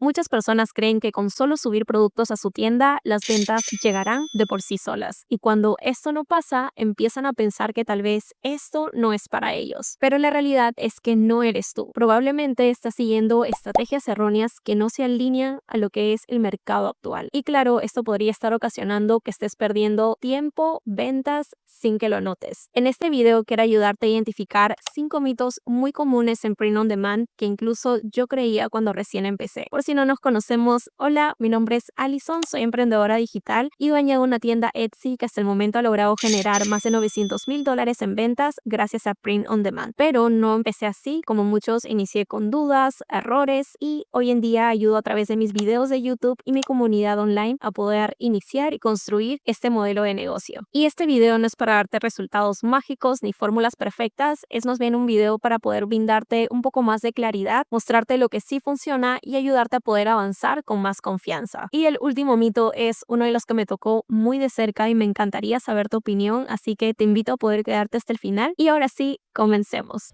Muchas personas creen que con solo subir productos a su tienda, las ventas llegarán de por sí solas. Y cuando esto no pasa, empiezan a pensar que tal vez esto no es para ellos. Pero la realidad es que no eres tú. Probablemente estás siguiendo estrategias erróneas que no se alinean a lo que es el mercado actual. Y claro, esto podría estar ocasionando que estés perdiendo tiempo, ventas, sin que lo notes. En este video quiero ayudarte a identificar 5 mitos muy comunes en Print on Demand que incluso yo creía cuando recién empecé. Por si no nos conocemos, hola, mi nombre es Alison, soy emprendedora digital y dueña de una tienda Etsy que hasta el momento ha logrado generar más de $900,000 en ventas gracias a Print on Demand. Pero no empecé así, como muchos inicié con dudas, errores y hoy en día ayudo a través de mis videos de YouTube y mi comunidad online a poder iniciar y construir este modelo de negocio. Y este video no es para darte resultados mágicos ni fórmulas perfectas, es más bien un video para poder brindarte un poco más de claridad, mostrarte lo que sí funciona y ayudarte a poder avanzar con más confianza. Y el último mito es uno de los que me tocó muy de cerca y me encantaría saber tu opinión, así que te invito a poder quedarte hasta el final. Y ahora sí, comencemos.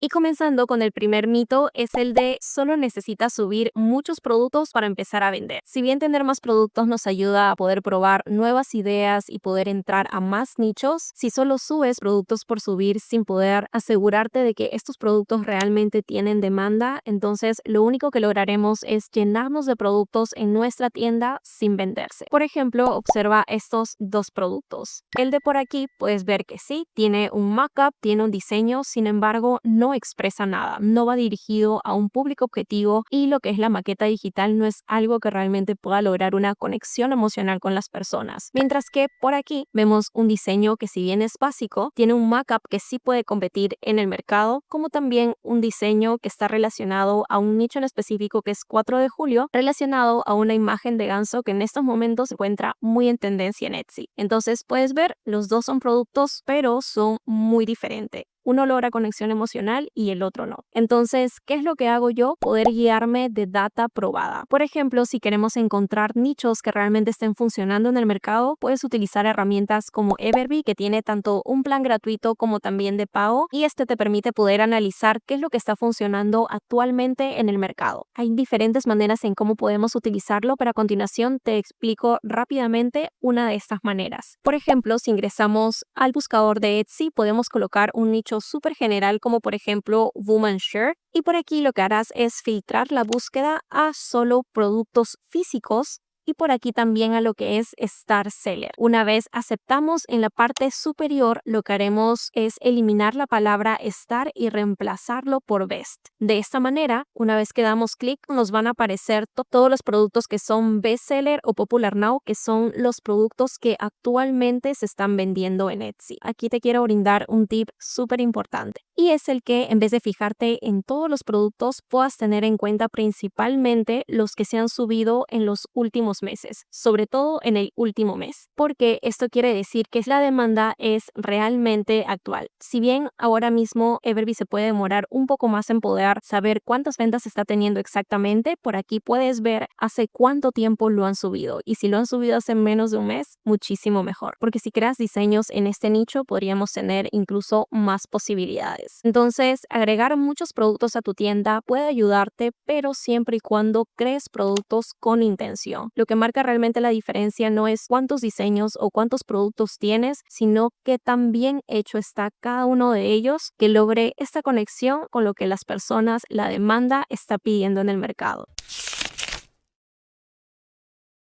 Y comenzando con el primer mito es el de solo necesitas subir muchos productos para empezar a vender. Si bien tener más productos nos ayuda a poder probar nuevas ideas y poder entrar a más nichos, si solo subes productos por subir sin poder asegurarte de que estos productos realmente tienen demanda, entonces lo único que lograremos es llenarnos de productos en nuestra tienda sin venderse. Por ejemplo, observa estos dos productos. El de por aquí puedes ver que sí, tiene un mockup, tiene un diseño, sin embargo no expresa nada, no va dirigido a un público objetivo y lo que es la maqueta digital no es algo que realmente pueda lograr una conexión emocional con las personas. Mientras que por aquí vemos un diseño que si bien es básico, tiene un mockup que sí puede competir en el mercado, como también un diseño que está relacionado a un nicho en específico que es 4 de julio, relacionado a una imagen de ganso que en estos momentos se encuentra muy en tendencia en Etsy. Entonces puedes ver, los dos son productos, pero son muy diferentes. Uno logra conexión emocional y el otro no. Entonces, ¿qué es lo que hago yo? Poder guiarme de data probada. Por ejemplo, si queremos encontrar nichos que realmente estén funcionando en el mercado, puedes utilizar herramientas como Everbee, que tiene tanto un plan gratuito como también de pago, y este te permite poder analizar qué es lo que está funcionando actualmente en el mercado. Hay diferentes maneras en cómo podemos utilizarlo, pero a continuación te explico rápidamente una de estas maneras. Por ejemplo, si ingresamos al buscador de Etsy, podemos colocar un nicho súper general como por ejemplo Woman Shirt, y por aquí lo que harás es filtrar la búsqueda a solo productos físicos y por aquí también a lo que es Star Seller. Una vez aceptamos, en la parte superior lo que haremos es eliminar la palabra Star y reemplazarlo por Best. De esta manera, una vez que damos clic, nos van a aparecer todos los productos que son Best Seller o Popular Now, que son los productos que actualmente se están vendiendo en Etsy. Aquí te quiero brindar un tip súper importante y es el que en vez de fijarte en todos los productos, puedas tener en cuenta principalmente los que se han subido en los últimos meses, sobre todo en el último mes, porque esto quiere decir que la demanda es realmente actual. Si bien ahora mismo Everbee se puede demorar un poco más en poder saber cuántas ventas está teniendo exactamente, por aquí puedes ver hace cuánto tiempo lo han subido, y si lo han subido hace menos de un mes, muchísimo mejor, porque si creas diseños en este nicho podríamos tener incluso más posibilidades. Entonces, agregar muchos productos a tu tienda puede ayudarte, pero siempre y cuando crees productos con intención. Lo que marca realmente la diferencia no es cuántos diseños o cuántos productos tienes, sino qué tan bien hecho está cada uno de ellos, que logre esta conexión con lo que las personas, la demanda, está pidiendo en el mercado.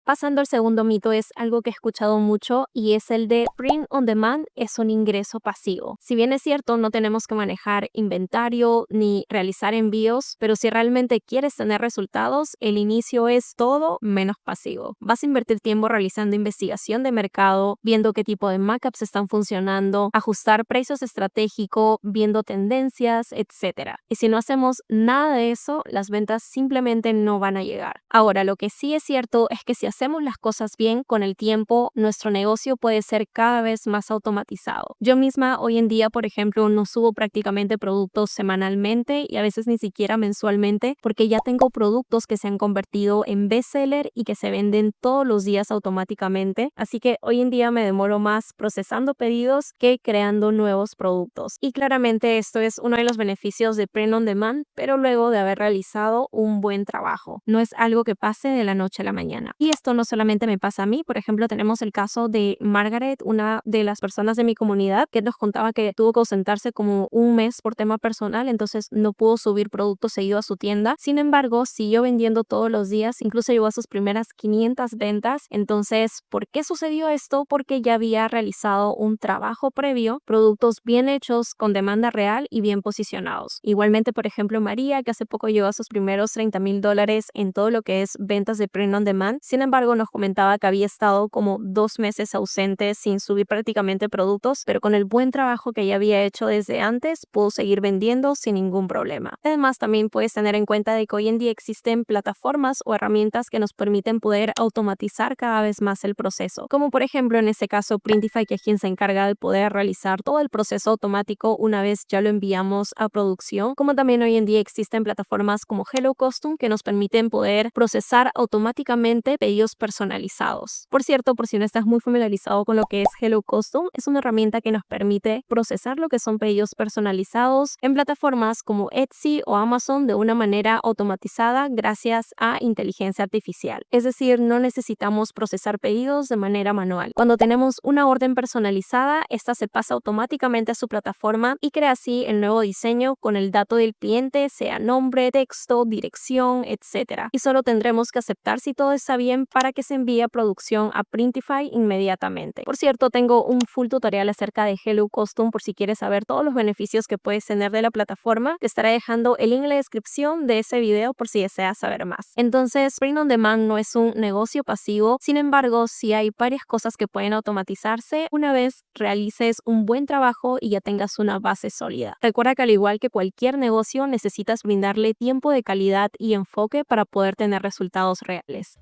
Pasando al segundo mito, es algo que he escuchado mucho y es el de Print on Demand es un ingreso pasivo. Si bien es cierto, no tenemos que manejar inventario ni realizar envíos, pero si realmente quieres tener resultados, el inicio es todo menos pasivo. Vas a invertir tiempo realizando investigación de mercado, viendo qué tipo de markups están funcionando, ajustar precios estratégicos, viendo tendencias, etc. Y si no hacemos nada de eso, las ventas simplemente no van a llegar. Ahora, lo que sí es cierto es que si hacemos las cosas bien con el tiempo, nuestro negocio puede ser cada vez más automatizado. Yo misma hoy en día, por ejemplo, no subo prácticamente productos semanalmente y a veces ni siquiera mensualmente porque ya tengo productos que se han convertido en bestseller y que se venden todos los días automáticamente. Así que hoy en día me demoro más procesando pedidos que creando nuevos productos. Y claramente esto es uno de los beneficios de Print on Demand, pero luego de haber realizado un buen trabajo. No es algo que pase de la noche a la mañana. Y esto no solamente me pasa a mí, por ejemplo, tenemos el caso de Margaret, una de las personas de mi comunidad, que nos contaba que tuvo que ausentarse como un mes por tema personal, entonces no pudo subir productos seguido a su tienda. Sin embargo, siguió vendiendo todos los días, incluso llegó a sus primeras 500 ventas. Entonces, ¿por qué sucedió esto? Porque ya había realizado un trabajo previo, productos bien hechos, con demanda real y bien posicionados. Igualmente, por ejemplo, María, que hace poco llegó a sus primeros $30,000 en todo lo que es ventas de Print on Demand. Sin embargo, nos comentaba que había estado como 2 meses ausente sin subir prácticamente productos, pero con el buen trabajo que ya había hecho desde antes, pudo seguir vendiendo sin ningún problema. Además, también puedes tener en cuenta de que hoy en día existen plataformas o herramientas que nos permiten poder automatizar cada vez más el proceso, como por ejemplo en este caso Printify, que es quien se encarga de poder realizar todo el proceso automático una vez ya lo enviamos a producción, como también hoy en día existen plataformas como Hello Custom que nos permiten poder procesar automáticamente pedidos personalizados. Por cierto, por si no estás muy familiarizado con lo que es Hello Custom, es una herramienta que nos permite procesar lo que son pedidos personalizados en plataformas como Etsy o Amazon de una manera automatizada gracias a inteligencia artificial. Es decir, no necesitamos procesar pedidos de manera manual. Cuando tenemos una orden personalizada, esta se pasa automáticamente a su plataforma y crea así el nuevo diseño con el dato del cliente, sea nombre, texto, dirección, etc. Y solo tendremos que aceptar si todo está bien para que se envíe a producción a Printify inmediatamente. Por cierto, tengo un full tutorial acerca de Hello Custom por si quieres saber todos los beneficios que puedes tener de la plataforma. Te estaré dejando el link en la descripción de ese video por si deseas saber más. Entonces, Print on Demand no es un negocio pasivo, sin embargo, sí hay varias cosas que pueden automatizarse una vez realices un buen trabajo y ya tengas una base sólida. Recuerda que al igual que cualquier negocio, necesitas brindarle tiempo de calidad y enfoque para poder tener resultados reales.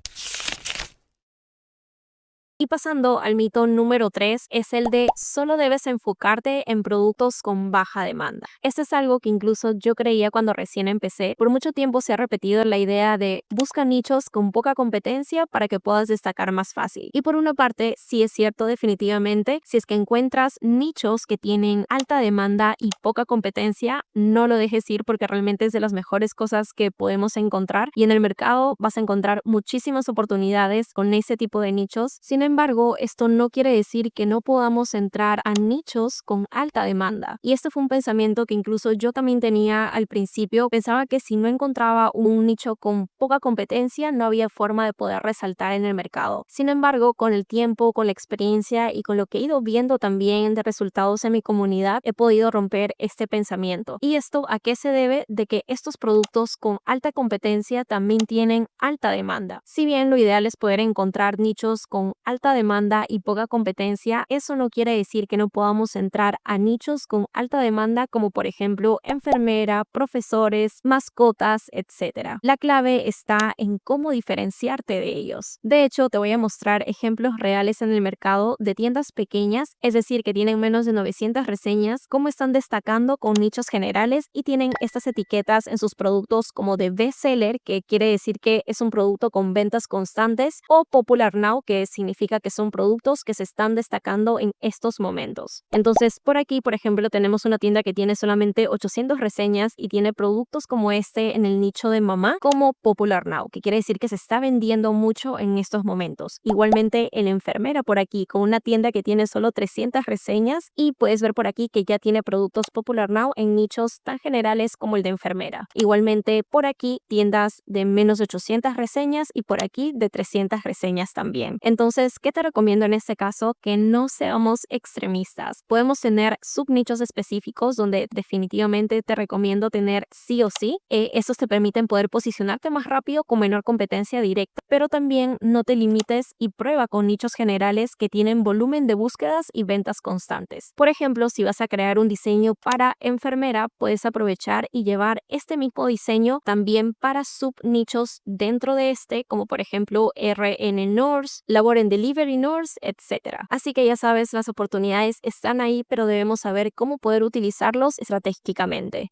Y pasando al mito número 3, es el de solo debes enfocarte en productos con baja demanda. Este es algo que incluso yo creía cuando recién empecé. Por mucho tiempo se ha repetido la idea de busca nichos con poca competencia para que puedas destacar más fácil. Y por una parte, sí es cierto definitivamente, si es que encuentras nichos que tienen alta demanda y poca competencia, no lo dejes ir porque realmente es de las mejores cosas que podemos encontrar. Y en el mercado vas a encontrar muchísimas oportunidades con ese tipo de nichos. Sin embargo, esto no quiere decir que no podamos entrar a nichos con alta demanda. Y esto fue un pensamiento que incluso yo también tenía al principio. Pensaba que si no encontraba un nicho con poca competencia, no había forma de poder resaltar en el mercado. Sin embargo, con el tiempo, con la experiencia y con lo que he ido viendo también de resultados en mi comunidad, he podido romper este pensamiento. ¿Y esto a qué se debe? De que estos productos con alta competencia también tienen alta demanda. Si bien lo ideal es poder encontrar nichos con alta demanda y poca competencia, eso no quiere decir que no podamos entrar a nichos con alta demanda como por ejemplo enfermera, profesores, mascotas, etc. La clave está en cómo diferenciarte de ellos. De hecho, te voy a mostrar ejemplos reales en el mercado de tiendas pequeñas, es decir, que tienen menos de 900 reseñas, cómo están destacando con nichos generales y tienen estas etiquetas en sus productos como de bestseller, que quiere decir que es un producto con ventas constantes, o popular now, que significa que son productos que se están destacando en estos momentos. Entonces, por aquí, por ejemplo, tenemos una tienda que tiene solamente 800 reseñas y tiene productos como este en el nicho de mamá como popular now, que quiere decir que se está vendiendo mucho en estos momentos. Igualmente, en enfermera por aquí, con una tienda que tiene solo 300 reseñas y puedes ver por aquí que ya tiene productos popular now en nichos tan generales como el de enfermera. Igualmente, por aquí, tiendas de menos de 800 reseñas y por aquí de 300 reseñas también. Entonces, ¿qué te recomiendo en este caso? Que no seamos extremistas. Podemos tener subnichos específicos donde definitivamente te recomiendo tener sí o sí. Esos te permiten poder posicionarte más rápido con menor competencia directa. pero también no te limites y prueba con nichos generales que tienen volumen de búsquedas y ventas constantes. Por ejemplo, si vas a crear un diseño para enfermera, puedes aprovechar y llevar este mismo diseño también para subnichos dentro de este, como por ejemplo RN Nurse, Labor and Delivery Nurse, etc. Así que ya sabes, las oportunidades están ahí, pero debemos saber cómo poder utilizarlos estratégicamente.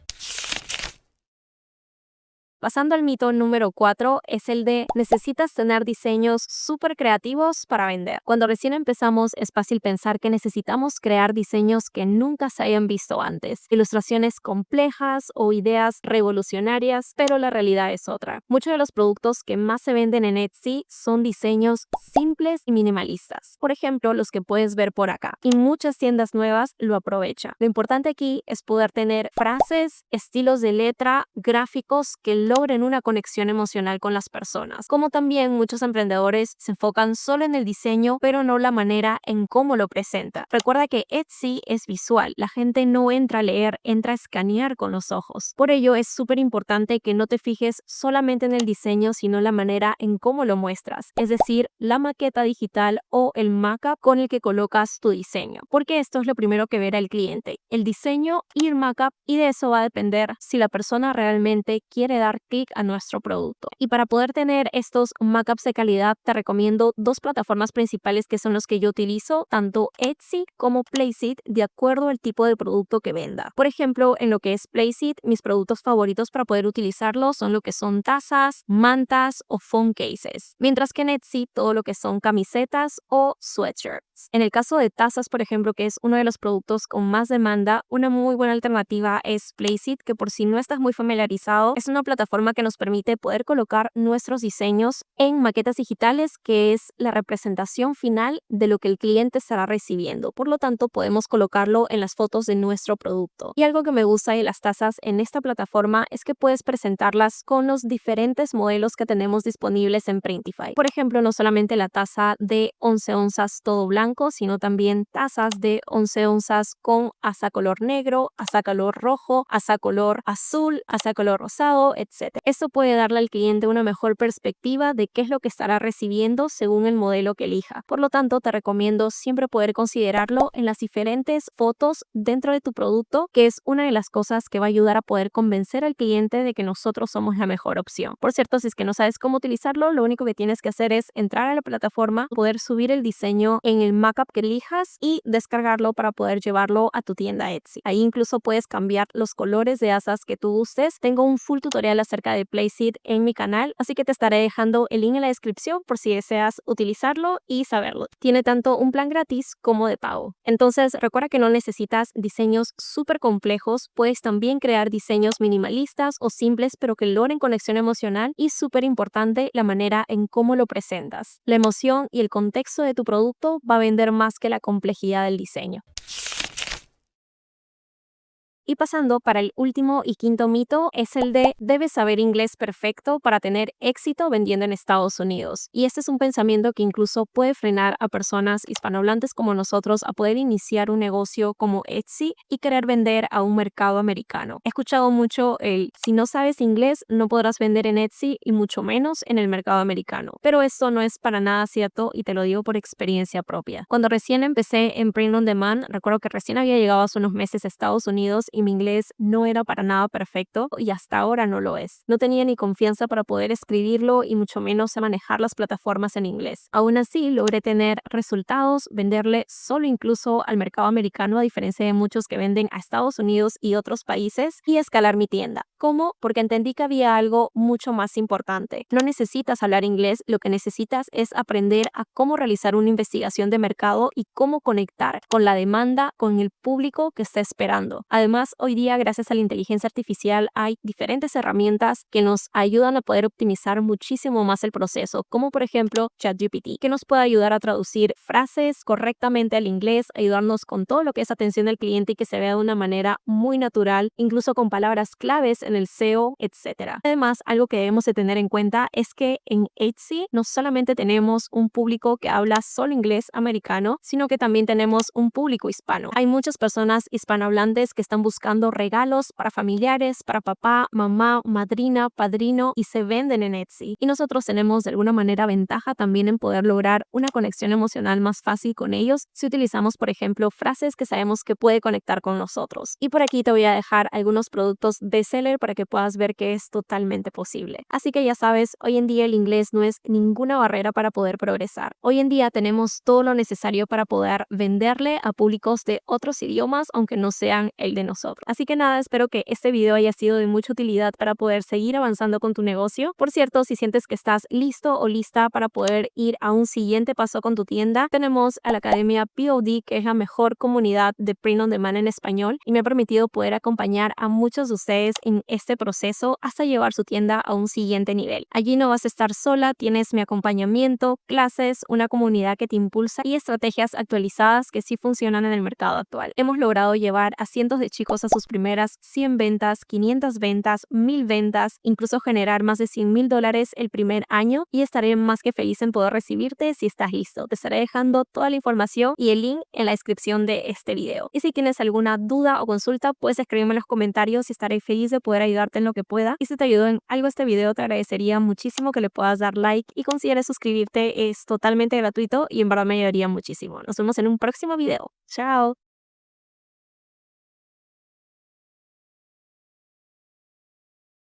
Pasando al mito número 4, es el de necesitas tener diseños súper creativos para vender. Cuando recién empezamos es fácil pensar que necesitamos crear diseños que nunca se hayan visto antes, ilustraciones complejas o ideas revolucionarias, pero la realidad es otra. Muchos de los productos que más se venden en Etsy son diseños simples y minimalistas. Por ejemplo, los que puedes ver por acá. Y muchas tiendas nuevas lo aprovechan. Lo importante aquí es poder tener frases, estilos de letra, gráficos que logren una conexión emocional con las personas. Como también muchos emprendedores se enfocan solo en el diseño, pero no la manera en cómo lo presenta. Recuerda que Etsy es visual. La gente no entra a leer, entra a escanear con los ojos. Por ello es súper importante que no te fijes solamente en el diseño, sino la manera en cómo lo muestras. Es decir, la maqueta digital o el mockup con el que colocas tu diseño. Porque esto es lo primero que verá el cliente. El diseño y el mockup, y de eso va a depender si la persona realmente quiere dar clic a nuestro producto. Y para poder tener estos mockups de calidad, te recomiendo dos plataformas principales que son los que yo utilizo, tanto Etsy como Placeit, de acuerdo al tipo de producto que venda. Por ejemplo, en lo que es Placeit, mis productos favoritos para poder utilizarlos son lo que son tazas, mantas o phone cases. Mientras que en Etsy, todo lo que son camisetas o sweatshirts. En el caso de tazas, por ejemplo, que es uno de los productos con más demanda, una muy buena alternativa es Placeit, que por si no estás muy familiarizado, es una plataforma que nos permite poder colocar nuestros diseños en maquetas digitales, que es la representación final de lo que el cliente estará recibiendo. Por lo tanto, podemos colocarlo en las fotos de nuestro producto. Y algo que me gusta de las tazas en esta plataforma es que puedes presentarlas con los diferentes modelos que tenemos disponibles en Printify. Por ejemplo, no solamente la taza de 11 onzas todo blanco, sino también tazas de 11 onzas con asa color negro, asa color rojo, asa color azul, asa color rosado, etc. Esto puede darle al cliente una mejor perspectiva de qué es lo que estará recibiendo según el modelo que elija. Por lo tanto, te recomiendo siempre poder considerarlo en las diferentes fotos dentro de tu producto, que es una de las cosas que va a ayudar a poder convencer al cliente de que nosotros somos la mejor opción. Por cierto, si es que no sabes cómo utilizarlo, lo único que tienes que hacer es entrar a la plataforma, poder subir el diseño en el mockup que elijas y descargarlo para poder llevarlo a tu tienda Etsy. Ahí incluso puedes cambiar los colores de asas que tú gustes. Tengo un full tutorial acerca de Placeit en mi canal, así que te estaré dejando el link en la descripción por si deseas utilizarlo y saberlo. Tiene tanto un plan gratis como de pago. Entonces, recuerda que no necesitas diseños súper complejos, puedes también crear diseños minimalistas o simples, pero que logren conexión emocional, y súper importante, la manera en cómo lo presentas. La emoción y el contexto de tu producto va a vender más que la complejidad del diseño. Y pasando para el último y quinto mito, es el de debes saber inglés perfecto para tener éxito vendiendo en Estados Unidos. Y este es un pensamiento que incluso puede frenar a personas hispanohablantes como nosotros a poder iniciar un negocio como Etsy y querer vender a un mercado americano. He escuchado mucho el si no sabes inglés no podrás vender en Etsy y mucho menos en el mercado americano. Pero esto no es para nada cierto y te lo digo por experiencia propia. Cuando recién empecé en Print on Demand, recuerdo que recién había llegado hace unos meses a Estados Unidos y mi inglés no era para nada perfecto y hasta ahora no lo es. No tenía ni confianza para poder escribirlo y mucho menos a manejar las plataformas en inglés. Aún así, logré tener resultados, venderle solo incluso al mercado americano, a diferencia de muchos que venden a Estados Unidos y otros países, y escalar mi tienda. ¿Cómo? Porque entendí que había algo mucho más importante. No necesitas hablar inglés, lo que necesitas es aprender a cómo realizar una investigación de mercado y cómo conectar con la demanda, con el público que está esperando. Además, hoy día, gracias a la inteligencia artificial, hay diferentes herramientas que nos ayudan a poder optimizar muchísimo más el proceso, como por ejemplo ChatGPT, que nos puede ayudar a traducir frases correctamente al inglés, ayudarnos con todo lo que es atención al cliente y que se vea de una manera muy natural, incluso con palabras claves en el SEO, etc. Además, algo que debemos de tener en cuenta es que en Etsy no solamente tenemos un público que habla solo inglés americano, sino que también tenemos un público hispano. Hay muchas personas hispanohablantes que están buscando buscando regalos para familiares, para papá, mamá, madrina, padrino y se venden en Etsy. Y nosotros tenemos de alguna manera ventaja también en poder lograr una conexión emocional más fácil con ellos si utilizamos, por ejemplo, frases que sabemos que puede conectar con nosotros. Y por aquí te voy a dejar algunos productos bestseller para que puedas ver que es totalmente posible. Así que ya sabes, hoy en día el inglés no es ninguna barrera para poder progresar. Hoy en día tenemos todo lo necesario para poder venderle a públicos de otros idiomas, aunque no sean el de nosotros. Así que nada, espero que este video haya sido de mucha utilidad para poder seguir avanzando con tu negocio. Por cierto, si sientes que estás listo o lista para poder ir a un siguiente paso con tu tienda, tenemos a la Academia POD, que es la mejor comunidad de print on demand en español y me ha permitido poder acompañar a muchos de ustedes en este proceso hasta llevar su tienda a un siguiente nivel. Allí no vas a estar sola, tienes mi acompañamiento, clases, una comunidad que te impulsa y estrategias actualizadas que sí funcionan en el mercado actual. Hemos logrado llevar a cientos de chicos a sus primeras 100 ventas, 500 ventas, 1000 ventas, incluso generar más de $100,000 el primer año, y estaré más que feliz en poder recibirte si estás listo. Te estaré dejando toda la información y el link en la descripción de este video. Y si tienes alguna duda o consulta, puedes escribirme en los comentarios y estaré feliz de poder ayudarte en lo que pueda. Y si te ayudó en algo este video, te agradecería muchísimo que le puedas dar like y consideres suscribirte. Es totalmente gratuito y en verdad me ayudaría muchísimo. Nos vemos en un próximo video. Chao.